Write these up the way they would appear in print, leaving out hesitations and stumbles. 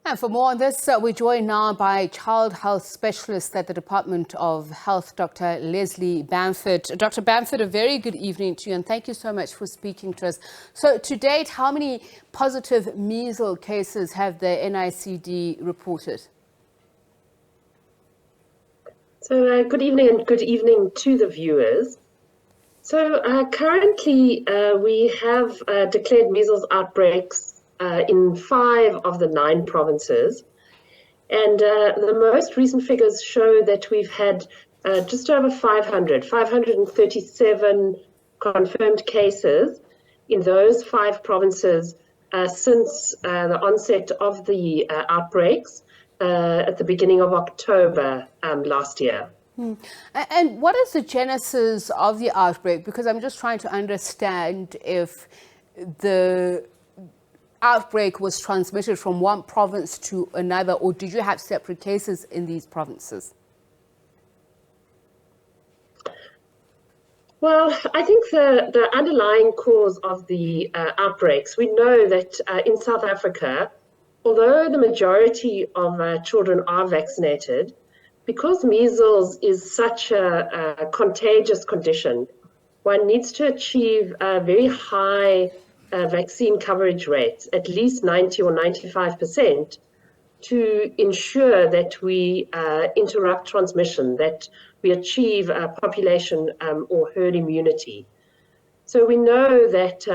And for more on this, we're joined now by child health specialist at the Department of Health, Dr. Lesley Bamford. Dr. Bamford, a very good evening to you, and thank you so much for speaking to us. So to date, how many positive measles cases have the NICD reported? So good evening and good evening to the viewers. So currently we have declared measles outbreaks in 5 of the 9 provinces. And the most recent figures show that we've had just over 537 confirmed cases in those 5 provinces since the onset of the outbreaks at the beginning of October last year. And what is the genesis of the outbreak? Because I'm just trying to understand if the outbreak was transmitted from one province to another, or did you have separate cases in these provinces? Well, I think the underlying cause of the outbreaks, we know that in South Africa, although the majority of children are vaccinated, because measles is such a contagious condition, one needs to achieve a very high vaccine coverage rates, at least 90 or 95%, to ensure that we interrupt transmission, that we achieve population or herd immunity. So we know that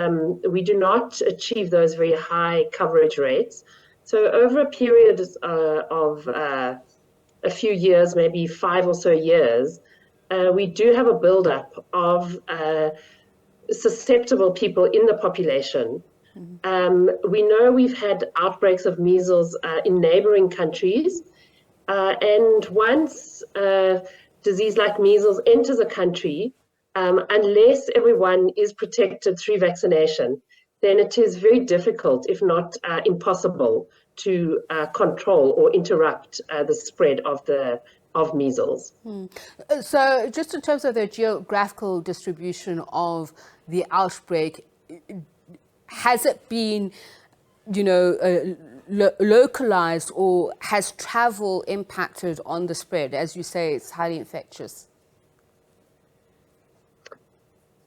we do not achieve those very high coverage rates. So over a period of a few years, maybe 5 or so years, we do have a buildup of susceptible people in the population. We know we've had outbreaks of measles in neighboring countries, and once disease like measles enters a country, unless everyone is protected through vaccination, then it is very difficult, if not impossible, to control or interrupt the spread of measles. So just in terms of the geographical distribution of the outbreak, has it been, localized, or has travel impacted on the spread? As you say, it's highly infectious.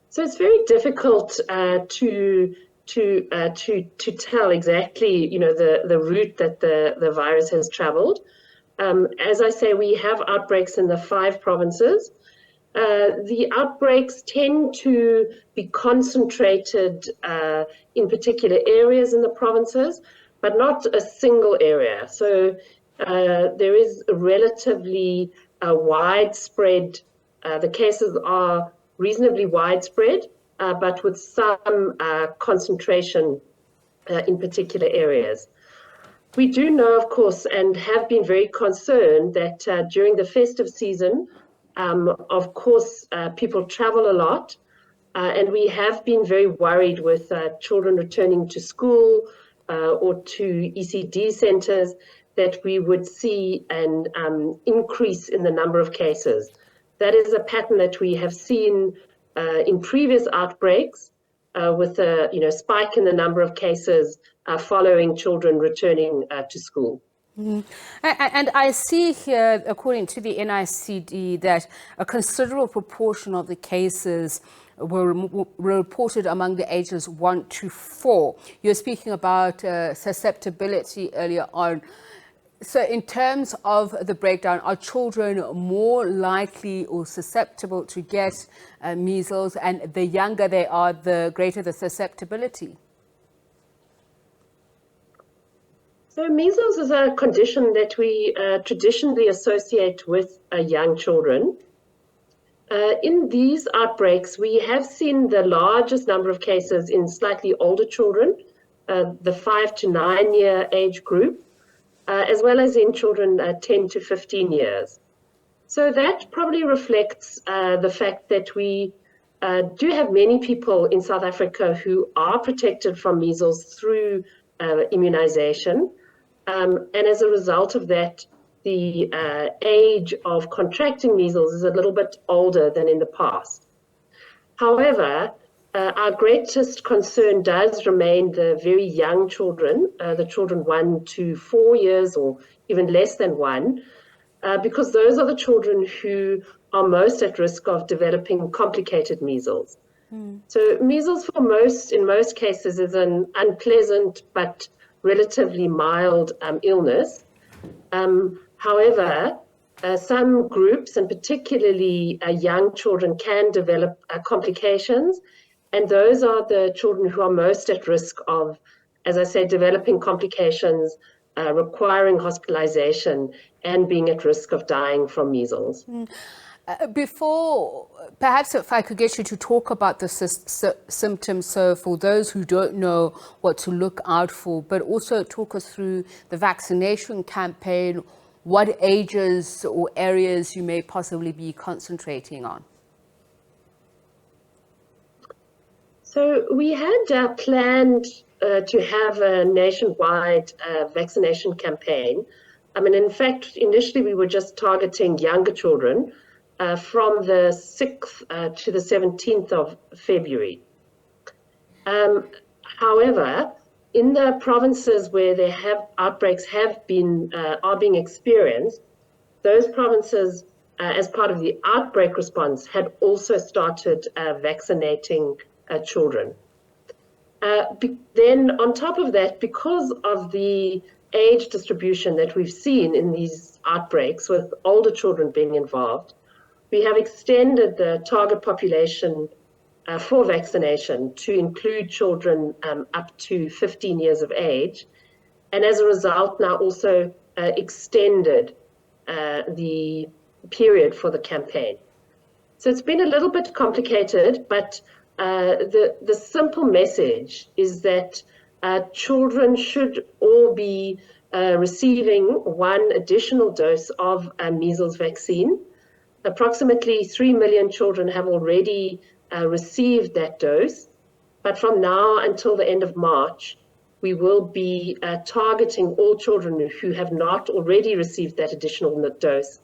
So it's very difficult to tell exactly, the route that the virus has traveled. As I say, we have outbreaks in the 5 provinces. The outbreaks tend to be concentrated in particular areas in the provinces, but not a single area. So there is a relatively widespread, the cases are reasonably widespread, but with some concentration in particular areas. We do know, of course, and have been very concerned that during the festive season, of course, people travel a lot, and we have been very worried with children returning to school or to ECD centers that we would see an increase in the number of cases. That is a pattern that we have seen in previous outbreaks with a spike in the number of cases following children returning to school. And I see here, according to the NICD, that a considerable proportion of the cases were reported among the ages 1 to 4. You're speaking about susceptibility earlier on. So in terms of the breakdown, are children more likely or susceptible to get measles, and the younger they are, the greater the susceptibility? So measles is a condition that we traditionally associate with young children. In these outbreaks, we have seen the largest number of cases in slightly older children, the 5 to 9 year age group, as well as in children 10 to 15 years. So that probably reflects the fact that we do have many people in South Africa who are protected from measles through immunization. And as a result of that, the age of contracting measles is a little bit older than in the past. However, Our greatest concern does remain the very young children, the children 1 to 4 years or even less than 1, because those are the children who are most at risk of developing complicated measles. So measles in most cases is an unpleasant but relatively mild illness. However, some groups, and particularly young children, can develop complications, and those are the children who are most at risk of, as I said, developing complications, requiring hospitalization, and being at risk of dying from measles. Before, perhaps if I could get you to talk about the symptoms, so for those who don't know what to look out for, but also talk us through the vaccination campaign, what ages or areas you may possibly be concentrating on. So we had planned to have a nationwide vaccination campaign. I mean, in fact, initially we were just targeting younger children from the 6th to the 17th of February. However, in the provinces where there have outbreaks are being experienced, those provinces, as part of the outbreak response, had also started vaccinating children. Then on top of that, because of the age distribution that we've seen in these outbreaks with older children being involved, we have extended the target population for vaccination to include children up to 15 years of age. And as a result, now also extended the period for the campaign. So it's been a little bit complicated, but the simple message is that children should all be receiving 1 additional dose of a measles vaccine. Approximately 3 million children have already received that dose, but from now until the end of March, we will be targeting all children who have not already received that additional dose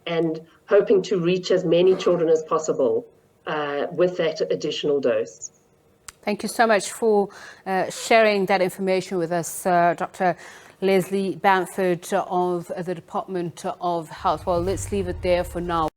and hoping to reach as many children as possible with that additional dose. Thank you so much for sharing that information with us, Dr. Lesley Bamford of the Department of Health. Well, let's leave it there for now.